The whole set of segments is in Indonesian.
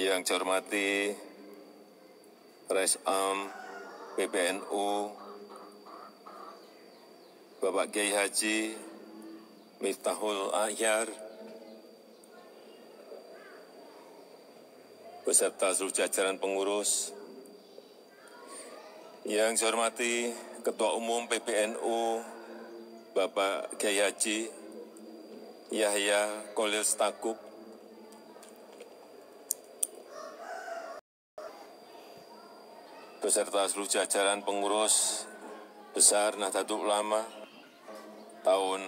Yang saya hormati Rais Am PBNU Bapak Kiai Haji Miftahul Akhyar beserta seluruh jajaran pengurus. Yang saya hormati Ketua Umum PBNU Bapak Kiai Haji Yahya Cholil Stakuf, beserta seluruh jajaran pengurus besar Nahdlatul Ulama tahun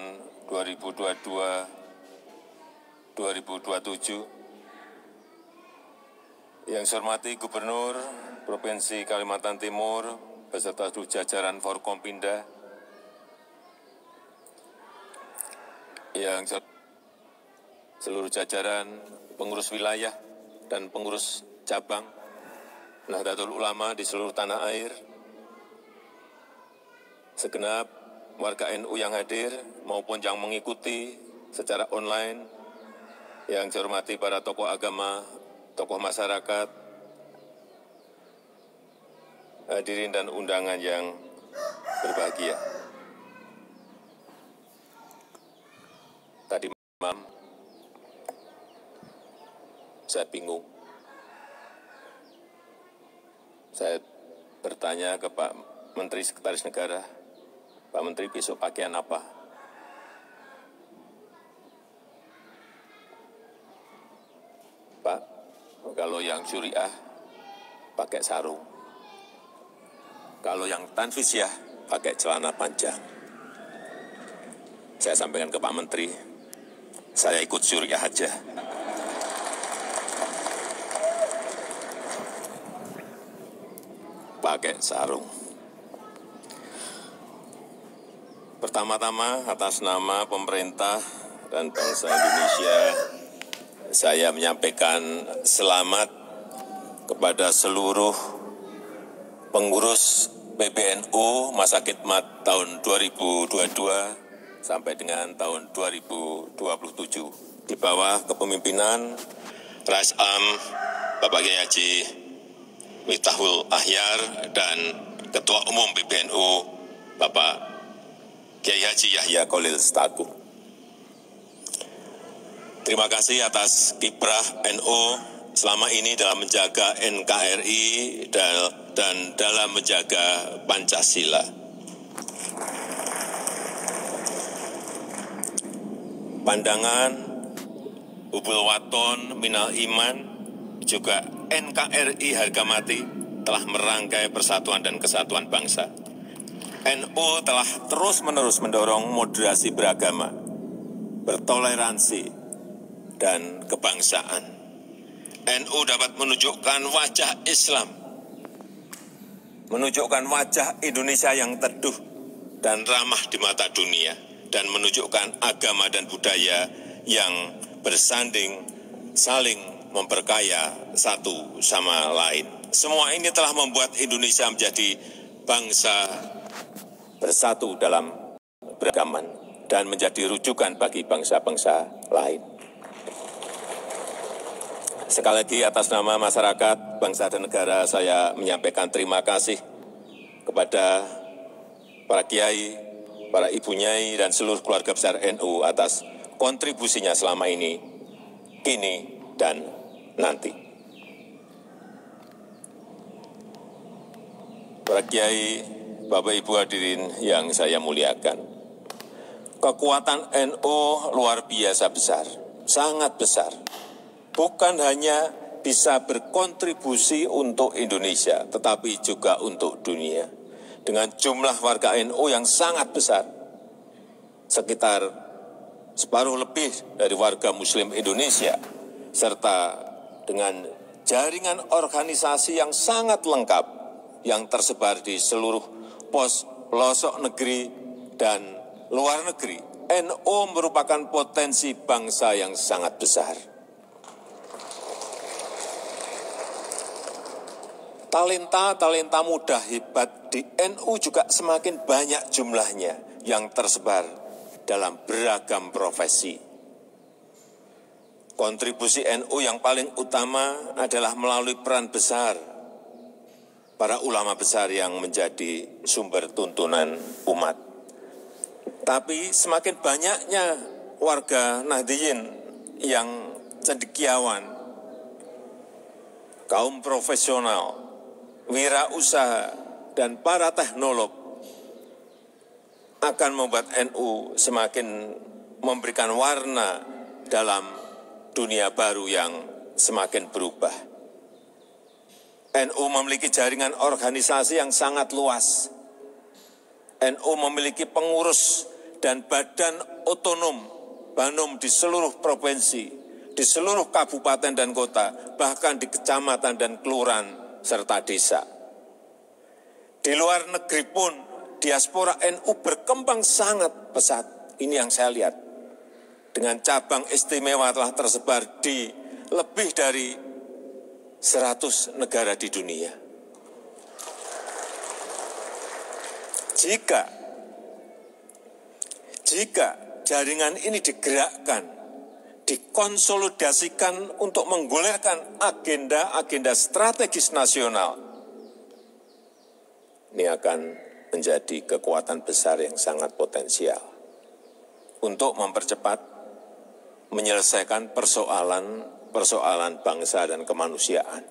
2022-2027. Yang saya hormati Gubernur Provinsi Kalimantan Timur beserta seluruh jajaran Forkompinda. Yang seluruh jajaran pengurus wilayah dan pengurus cabang Nahdlatul Ulama di seluruh tanah air, segenap warga NU yang hadir maupun yang mengikuti secara online, yang saya hormati para tokoh agama, tokoh masyarakat, hadirin dan undangan yang berbahagia. Tadi malam saya bingung. Saya bertanya ke Pak Menteri Sekretaris Negara, Pak Menteri besok pakaian apa? Pak, kalau yang syuriah pakai sarung. Kalau yang tanfisiyah pakai celana panjang. Saya sampaikan ke Pak Menteri, saya ikut syuriah aja. Pakai sarung. Pertama-tama atas nama pemerintah dan bangsa Indonesia, saya menyampaikan selamat kepada seluruh pengurus PBNU masa khidmat tahun 2022 sampai dengan tahun 2027 di bawah kepemimpinan Rais Am Bapak Kiai Haji Miftahul Akhyar dan Ketua Umum PBNU Bapak Kiai Haji Yahya Cholil Stakuf. Terima kasih atas kiprah NU selama ini dalam menjaga NKRI dan dalam menjaga Pancasila. Pandangan hubul waton minal iman juga NKRI harga mati telah merangkai persatuan dan kesatuan bangsa. NU telah terus-menerus mendorong moderasi beragama, bertoleransi, dan kebangsaan. NU dapat menunjukkan wajah Islam, menunjukkan wajah Indonesia yang teduh dan ramah di mata dunia, dan menunjukkan agama dan budaya yang bersanding, saling memperkaya satu sama lain. Semua ini telah membuat Indonesia menjadi bangsa bersatu dalam beragaman dan menjadi rujukan bagi bangsa-bangsa lain. Sekali lagi atas nama masyarakat, bangsa dan negara, saya menyampaikan terima kasih kepada para kiai, para ibu nyai, dan seluruh keluarga besar NU atas kontribusinya selama ini, kini, dan nanti. Para kiai, Bapak Ibu hadirin yang saya muliakan, kekuatan NU luar biasa besar, sangat besar. Bukan hanya bisa berkontribusi untuk Indonesia, tetapi juga untuk dunia. Dengan jumlah warga NU yang sangat besar, sekitar separuh lebih dari warga Muslim Indonesia, serta dengan jaringan organisasi yang sangat lengkap yang tersebar di seluruh pelosok negeri dan luar negeri, NU merupakan potensi bangsa yang sangat besar. Talenta muda hebat di NU juga semakin banyak jumlahnya yang tersebar dalam beragam profesi. Kontribusi NU yang paling utama adalah melalui peran besar para ulama besar yang menjadi sumber tuntunan umat. Tapi semakin banyaknya warga Nahdliyin yang cendekiawan, kaum profesional, wirausaha, dan para teknolog akan membuat NU semakin memberikan warna dalam dunia baru yang semakin berubah. NU memiliki jaringan organisasi yang sangat luas. NU memiliki pengurus dan badan otonom Banum di seluruh provinsi, di seluruh kabupaten dan kota, bahkan di kecamatan dan kelurahan serta desa. Di luar negeri pun diaspora NU berkembang sangat pesat. Ini yang saya lihat. Dengan cabang istimewa telah tersebar di lebih dari 100 negara di dunia. Jika jaringan ini digerakkan, dikonsolidasikan untuk menggulirkan agenda-agenda strategis nasional, ini akan menjadi kekuatan besar yang sangat potensial untuk mempercepat menyelesaikan persoalan bangsa dan kemanusiaan.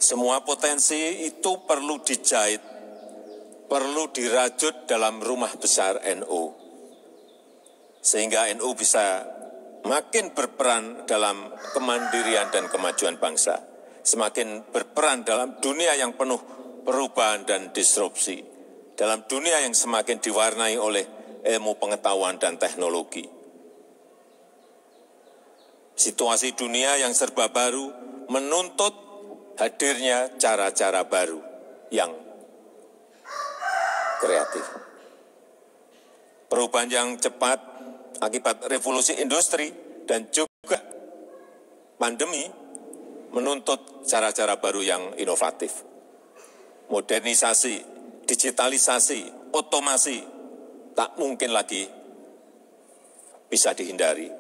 Semua potensi itu perlu dijahit, perlu dirajut dalam rumah besar NU, sehingga NU bisa makin berperan dalam kemandirian dan kemajuan bangsa, semakin berperan dalam dunia yang penuh perubahan dan disrupsi, dalam dunia yang semakin diwarnai oleh ilmu pengetahuan dan teknologi. Situasi dunia yang serba baru menuntut hadirnya cara-cara baru yang kreatif. Perubahan yang cepat akibat revolusi industri dan juga pandemi menuntut cara-cara baru yang inovatif. Modernisasi, digitalisasi, otomasi tak mungkin lagi bisa dihindari.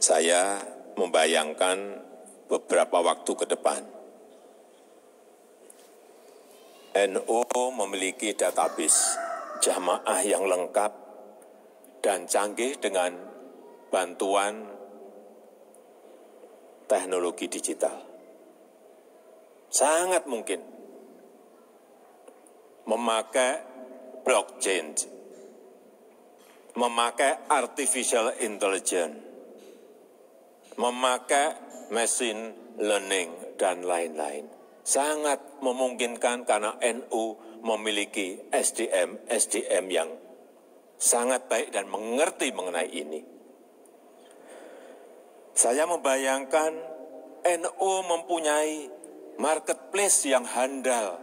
Saya membayangkan beberapa waktu ke depan, NU memiliki database jamaah yang lengkap dan canggih dengan bantuan teknologi digital. Sangat mungkin memakai blockchain, memakai artificial intelligence, memakai machine learning, dan lain-lain. Sangat memungkinkan karena NU memiliki SDM yang sangat baik dan mengerti mengenai ini. Saya membayangkan NU mempunyai marketplace yang handal,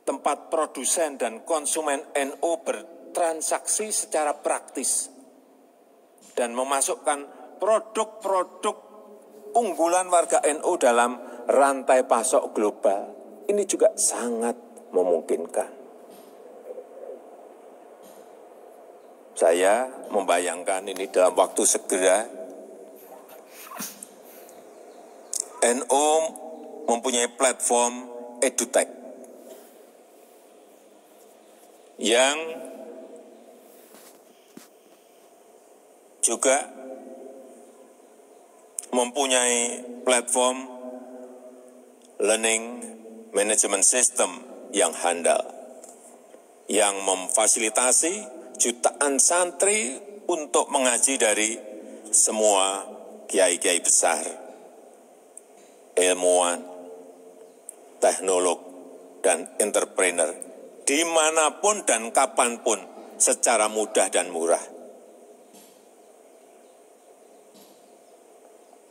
tempat produsen dan konsumen NU bertransaksi secara praktis dan memasukkan produk-produk unggulan warga NU dalam rantai pasok global. Ini juga sangat memungkinkan. Saya membayangkan ini dalam waktu segera NU mempunyai platform EduTech yang juga mempunyai platform learning management system yang handal, yang memfasilitasi jutaan santri untuk mengaji dari semua kiai-kiai besar, ilmuwan, teknolog, dan entrepreneur, dimanapun dan kapanpun secara mudah dan murah.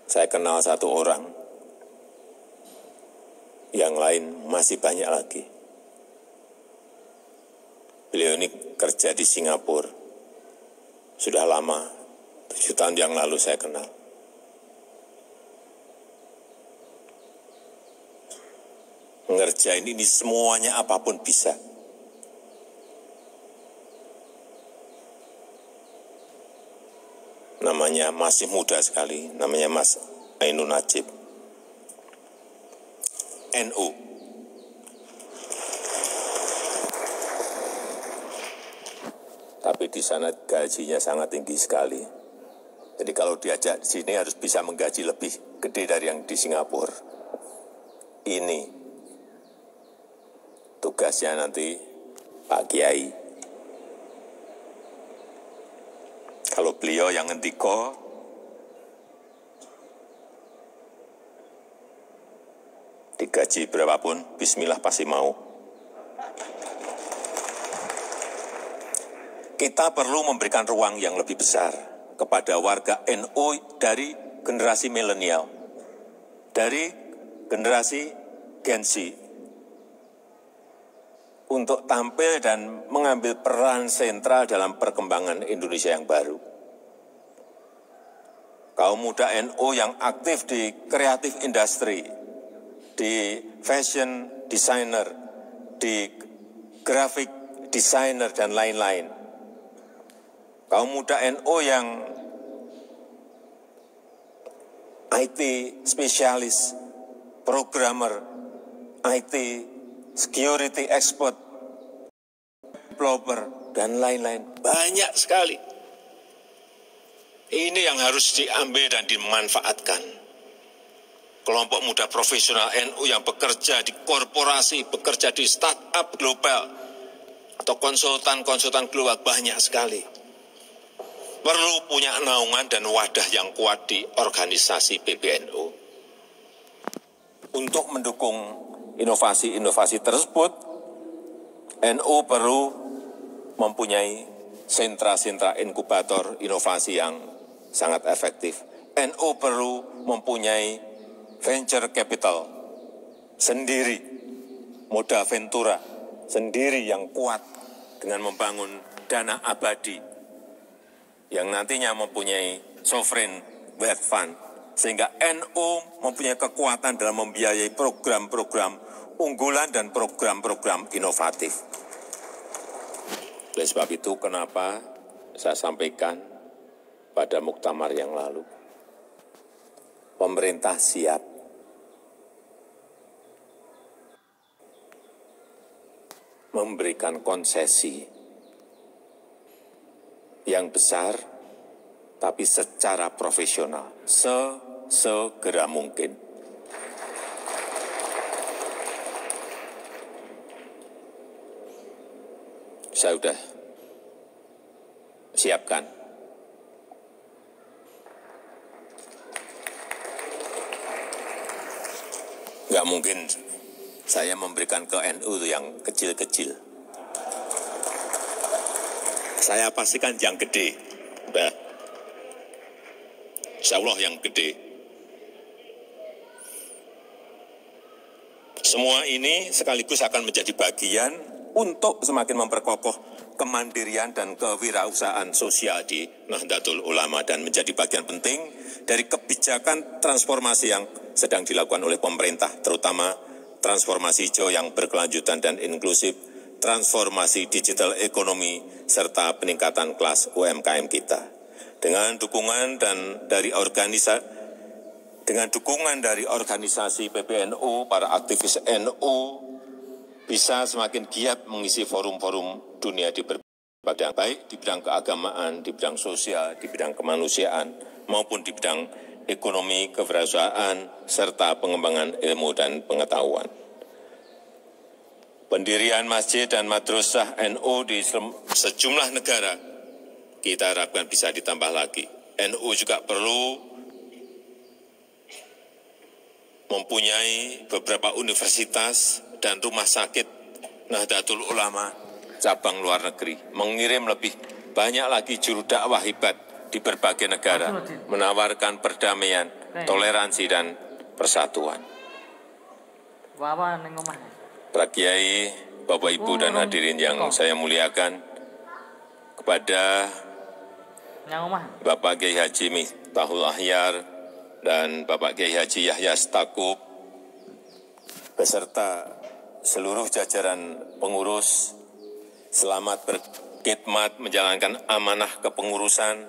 Saya kenal satu orang, yang lain masih banyak lagi. Beliau ini kerja di Singapura, sudah lama, 7 tahun yang lalu saya kenal. Ngerjain ini semuanya apapun bisa. namanya masih muda sekali, namanya Mas Ainun Najib, NU. Tapi di sana gajinya sangat tinggi sekali. Jadi kalau diajak di sini harus bisa menggaji lebih gede dari yang di Singapura. Ini tugasnya nanti Pak Kiai. Kalau beliau yang ngendiko, digaji berapapun, bismillah pasti mau. Kita perlu memberikan ruang yang lebih besar kepada warga NU dari generasi milenial, dari generasi Gen Z, untuk tampil dan mengambil peran sentral dalam perkembangan Indonesia yang baru. Kaum muda NU yang aktif di kreatif industri, di fashion designer, di graphic designer, dan lain-lain. Kaum muda NU yang IT spesialis, programmer, IT, security expert, developer, dan lain-lain. Banyak sekali. Ini yang harus diambil dan dimanfaatkan. Kelompok muda profesional NU yang bekerja di korporasi, bekerja di startup global, atau konsultan-konsultan global, banyak sekali. Perlu punya naungan dan wadah yang kuat di organisasi PBNU. Untuk mendukung inovasi-inovasi tersebut, NU perlu mempunyai sentra-sentra inkubator inovasi yang sangat efektif. NU perlu mempunyai venture capital sendiri, moda ventura sendiri yang kuat dengan membangun dana abadi yang nantinya mempunyai sovereign wealth fund, sehingga NU mempunyai kekuatan dalam membiayai program-program unggulan dan program-program inovatif. Oleh sebab itu, kenapa saya sampaikan pada muktamar yang lalu, pemerintah siap memberikan konsesi yang besar, tapi secara profesional, sesegera mungkin. Saya sudah siapkan. Nggak mungkin saya memberikan ke NU yang kecil-kecil. Saya pastikan yang gede. Nah, insya Allah yang gede. Semua ini sekaligus akan menjadi bagian untuk semakin memperkokoh kemandirian dan kewirausahaan sosial di Nahdlatul Ulama dan menjadi bagian penting dari kebijakan transformasi yang sedang dilakukan oleh pemerintah, terutama transformasi hijau yang berkelanjutan dan inklusif, transformasi digital ekonomi, serta peningkatan kelas UMKM kita. Dengan dukungan dari organisasi PBNU, para aktivis NU bisa semakin giat mengisi forum-forum dunia di berbagai bidang, baik di bidang keagamaan, di bidang sosial, di bidang kemanusiaan, maupun di bidang ekonomi, kewirausahaan, serta pengembangan ilmu dan pengetahuan. Pendirian masjid dan madrasah NU di sejumlah negara kita harapkan bisa ditambah lagi. NU juga perlu mempunyai beberapa universitas dan rumah sakit Nahdlatul Ulama cabang luar negeri, mengirim lebih banyak lagi juru dakwah hebat di berbagai negara, menawarkan perdamaian, toleransi, dan persatuan. Para Kiai, Bapak Ibu dan hadirin yang saya muliakan, kepada Bapak Kiai Haji Miftahul Ahyar dan Bapak Kiai Haji Yahya Stakuf beserta seluruh jajaran pengurus, selamat berkhidmat menjalankan amanah kepengurusan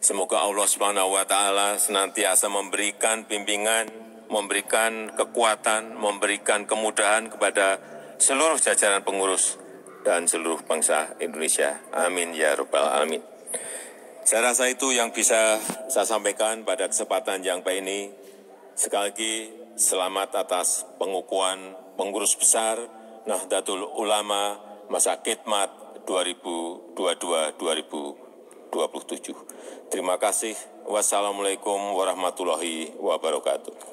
Semoga Allah Subhanahu wa Ta'ala senantiasa memberikan bimbingan, memberikan kekuatan, memberikan kemudahan kepada seluruh jajaran pengurus dan seluruh bangsa Indonesia. Amin ya Rabbal Alamin. Saya rasa itu yang bisa saya sampaikan pada kesempatan yang baik ini. Sekali lagi, selamat atas pengukuhan pengurus besar Nahdlatul Ulama masa khidmat 2022-2027. Terima kasih. Wassalamualaikum warahmatullahi wabarakatuh.